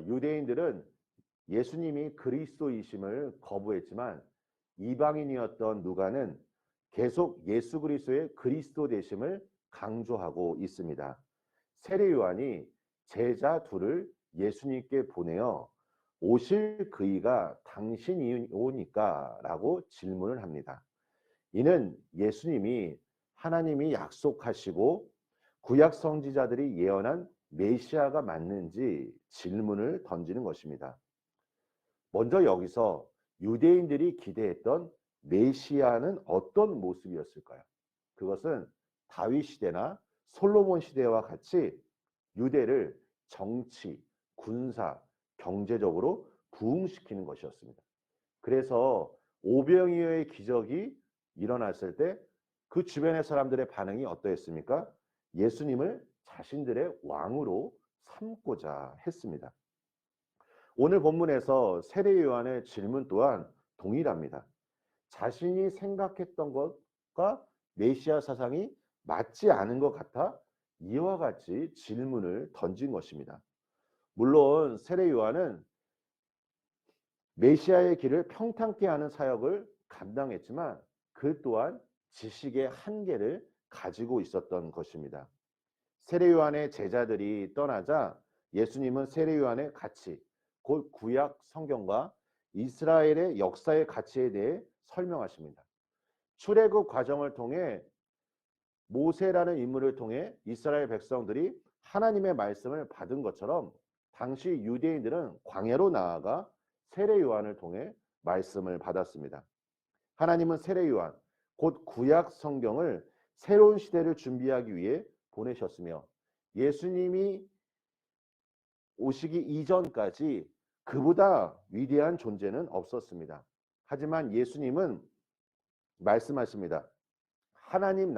유대인들은 예수님이 그리스도이심을 거부했지만 이방인이었던 누가는 계속 예수 그리스도의 그리스도 되심을 강조하고 있습니다. 세례 요한이 제자 둘을 예수님께 보내어 오실 그이가 당신이오니까 라고 질문을 합니다. 이는 예수님이 하나님이 약속하시고 구약 선지자들이 예언한 메시아가 맞는지 질문을 던지는 것입니다. 먼저 여기서 유대인들이 기대했던 메시아는 어떤 모습이었을까요? 그것은 다윗 시대나 솔로몬 시대와 같이 유대를 정치, 군사, 경제적으로 부흥시키는 것이었습니다. 그래서 오병이어의 기적이 일어났을 때 그 주변의 사람들의 반응이 어떠했습니까? 예수님을 자신들의 왕으로 삼고자 했습니다. 오늘 본문에서 세례 요한의 질문 또한 동일합니다. 자신이 생각했던 것과 메시아 사상이 맞지 않은 것 같아 이와 같이 질문을 던진 것입니다. 물론 세례 요한은 메시아의 길을 평탄케 하는 사역을 감당했지만 그 또한 지식의 한계를 가지고 있었던 것입니다. 세례 요한의 제자들이 떠나자 예수님은 세례 요한의 가치, 곧 구약 성경과 이스라엘의 역사의 가치에 대해 설명하십니다. 출애굽 과정을 통해 모세라는 인물을 통해 이스라엘 백성들이 하나님의 말씀을 받은 것처럼 당시 유대인들은 광야로 나아가 세례 요한을 통해 말씀을 받았습니다. 하나님은 세례 요한, 곧 구약 성경을 새로운 시대를 준비하기 위해 보내셨으며 예수님이 오시기 이전까지 그보다 위대한 존재는 없었습니다. 하지만 예수님은 말씀하십니다. 하나님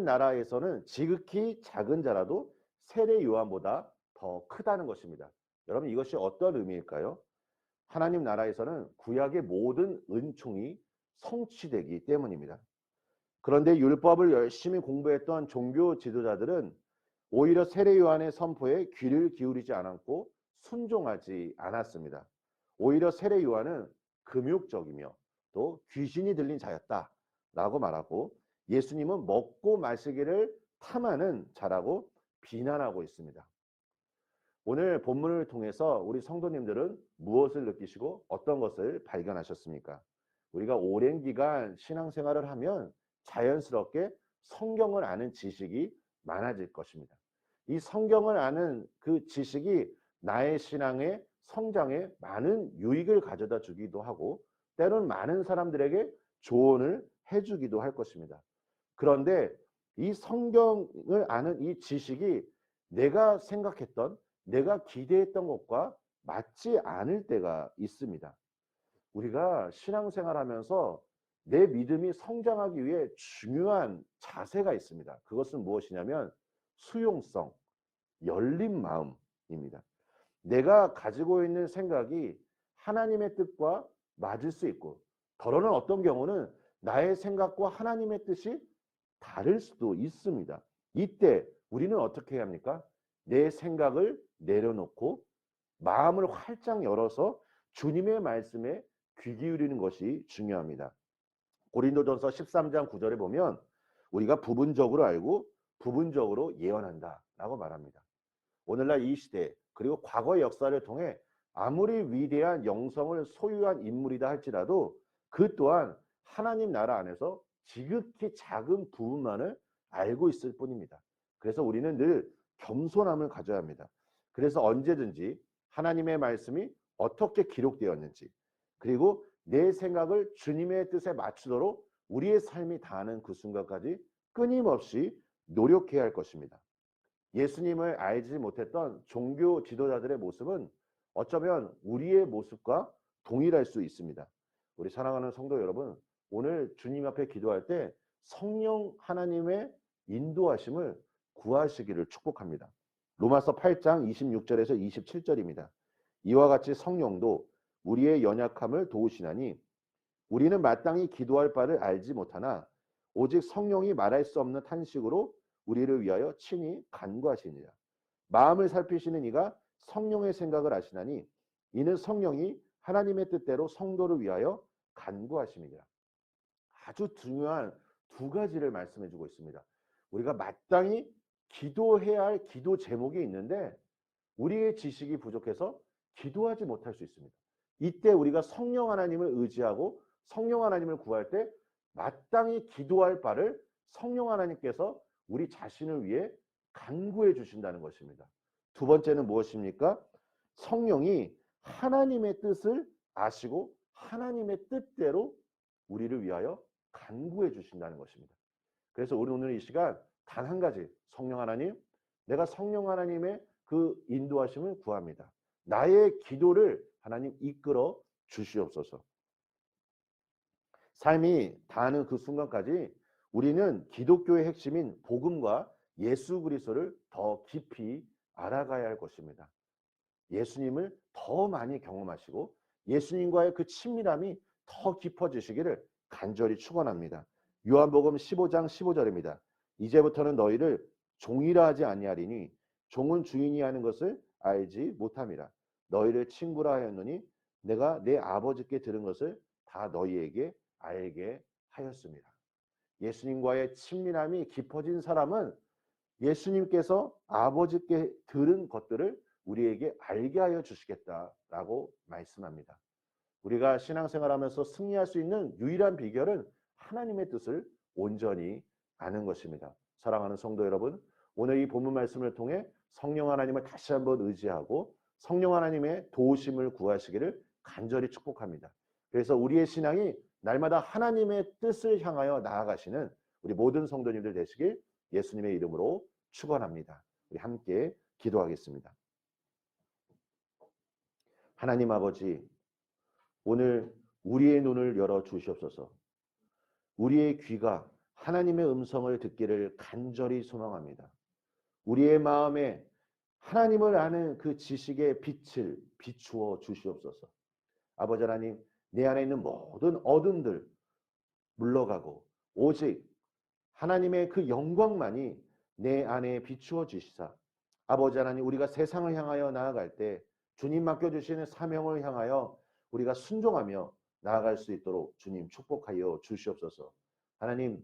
나라에서는 지극히 작은 자라도 세례 요한보다 더 크다는 것입니다. 여러분 이것이 어떤 의미일까요? 하나님 나라에서는 구약의 모든 은총이 성취되기 때문입니다. 그런데 율법을 열심히 공부했던 종교 지도자들은 오히려 세례 요한의 선포에 귀를 기울이지 않았고 순종하지 않았습니다. 오히려 세례 요한은 금욕적이며 또 귀신이 들린 자였다라고 말하고 예수님은 먹고 마시기를 탐하는 자라고 비난하고 있습니다. 오늘 본문을 통해서 우리 성도님들은 무엇을 느끼시고 어떤 것을 발견하셨습니까? 우리가 오랜 기간 신앙생활을 하면 자연스럽게 성경을 아는 지식이 많아질 것입니다. 이 성경을 아는 그 지식이 나의 신앙의 성장에 많은 유익을 가져다 주기도 하고 때로는 많은 사람들에게 조언을 해주기도 할 것입니다. 그런데 이 성경을 아는 이 지식이 내가 생각했던 내가 기대했던 것과 맞지 않을 때가 있습니다. 우리가 신앙생활하면서 내 믿음이 성장하기 위해 중요한 자세가 있습니다. 그것은 무엇이냐면 수용성, 열린 마음입니다. 내가 가지고 있는 생각이 하나님의 뜻과 맞을 수 있고 더러는 어떤 경우는 나의 생각과 하나님의 뜻이 다를 수도 있습니다. 이때 우리는 어떻게 해야 합니까? 내 생각을 내려놓고 마음을 활짝 열어서 주님의 말씀에 귀 기울이는 것이 중요합니다. 고린도전서 13장 9절에 보면 우리가 부분적으로 알고 부분적으로 예언한다 라고 말합니다. 오늘날 이 시대 그리고 과거의 역사를 통해 아무리 위대한 영성을 소유한 인물이다 할지라도 그 또한 하나님 나라 안에서 지극히 작은 부분만을 알고 있을 뿐입니다. 그래서 우리는 늘 겸손함을 가져야 합니다. 그래서 언제든지 하나님의 말씀이 어떻게 기록되었는지 그리고 내 생각을 주님의 뜻에 맞추도록 우리의 삶이 닿는 그 순간까지 끊임없이 노력해야 할 것입니다. 예수님을 알지 못했던 종교 지도자들의 모습은 어쩌면 우리의 모습과 동일할 수 있습니다. 우리 사랑하는 성도 여러분, 오늘 주님 앞에 기도할 때 성령 하나님의 인도하심을 구하시기를 축복합니다. 로마서 8장 26절에서 27절입니다. 이와 같이 성령도 우리의 연약함을 도우시나니 우리는 마땅히 기도할 바를 알지 못하나 오직 성령이 말할 수 없는 탄식으로 우리를 위하여 친히 간구하시니라. 마음을 살피시는 이가 성령의 생각을 아시나니 이는 성령이 하나님의 뜻대로 성도를 위하여 간구하심이니라. 아주 중요한 두 가지를 말씀해 주고 있습니다. 우리가 마땅히 기도해야 할 기도 제목이 있는데 우리의 지식이 부족해서 기도하지 못할 수 있습니다. 이때 우리가 성령 하나님을 의지하고 성령 하나님을 구할 때 마땅히 기도할 바를 성령 하나님께서 우리 자신을 위해 간구해 주신다는 것입니다. 두 번째는 무엇입니까? 성령이 하나님의 뜻을 아시고 하나님의 뜻대로 우리를 위하여 간구해 주신다는 것입니다. 그래서 우리 오늘 이 시간 단 한 가지, 성령 하나님, 내가 성령 하나님의 그 인도하심을 구합니다. 나의 기도를 하나님 이끌어 주시옵소서. 삶이 다하는 그 순간까지 우리는 기독교의 핵심인 복음과 예수 그리스도를 더 깊이 알아가야 할 것입니다. 예수님을 더 많이 경험하시고 예수님과의 그 친밀함이 더 깊어지시기를 간절히 축원합니다. 요한복음 15장 15절입니다. 이제부터는 너희를 종이라 하지 아니하리니 종은 주인이 하는 것을 알지 못함이라. 너희를 친구라 하였노니 내가 내 아버지께 들은 것을 다 너희에게 알게 하였습니다. 예수님과의 친밀함이 깊어진 사람은 예수님께서 아버지께 들은 것들을 우리에게 알게 하여 주시겠다라고 말씀합니다. 우리가 신앙생활하면서 승리할 수 있는 유일한 비결은 하나님의 뜻을 온전히 아는 것입니다. 사랑하는 성도 여러분, 오늘 이 본문 말씀을 통해 성령 하나님을 다시 한번 의지하고 성령 하나님의 도우심을 구하시기를 간절히 축복합니다. 그래서 우리의 신앙이 날마다 하나님의 뜻을 향하여 나아가시는 우리 모든 성도님들 되시길 예수님의 이름으로 축원합니다. 우리 함께 기도하겠습니다. 하나님 아버지, 오늘 우리의 눈을 열어 주시옵소서. 우리의 귀가 하나님의 음성을 듣기를 간절히 소망합니다. 우리의 마음에 하나님을 아는 그 지식의 빛을 비추어 주시옵소서. 아버지 하나님, 내 안에 있는 모든 어둠들 물러가고 오직 하나님의 그 영광만이 내 안에 비추어 주시사, 아버지 하나님, 우리가 세상을 향하여 나아갈 때 주님 맡겨주시는 사명을 향하여 우리가 순종하며 나아갈 수 있도록 주님 축복하여 주시옵소서. 하나님,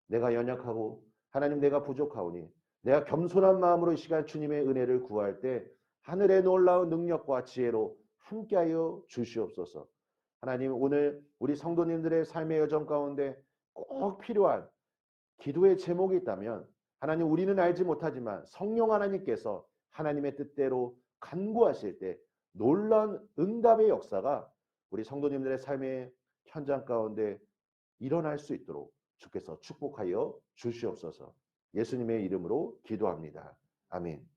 내가 연약하고 하나님 내가 부족하오니 내가 겸손한 마음으로 이 시간 주님의 은혜를 구할 때 하늘의 놀라운 능력과 지혜로 함께하여 주시옵소서. 하나님, 오늘 우리 성도님들의 삶의 여정 가운데 꼭 필요한 기도의 제목이 있다면 하나님, 우리는 알지 못하지만 성령 하나님께서 하나님의 뜻대로 간구하실 때 놀라운 응답의 역사가 우리 성도님들의 삶의 현장 가운데 일어날 수 있도록 주께서 축복하여 주시옵소서. 예수님의 이름으로 기도합니다. 아멘.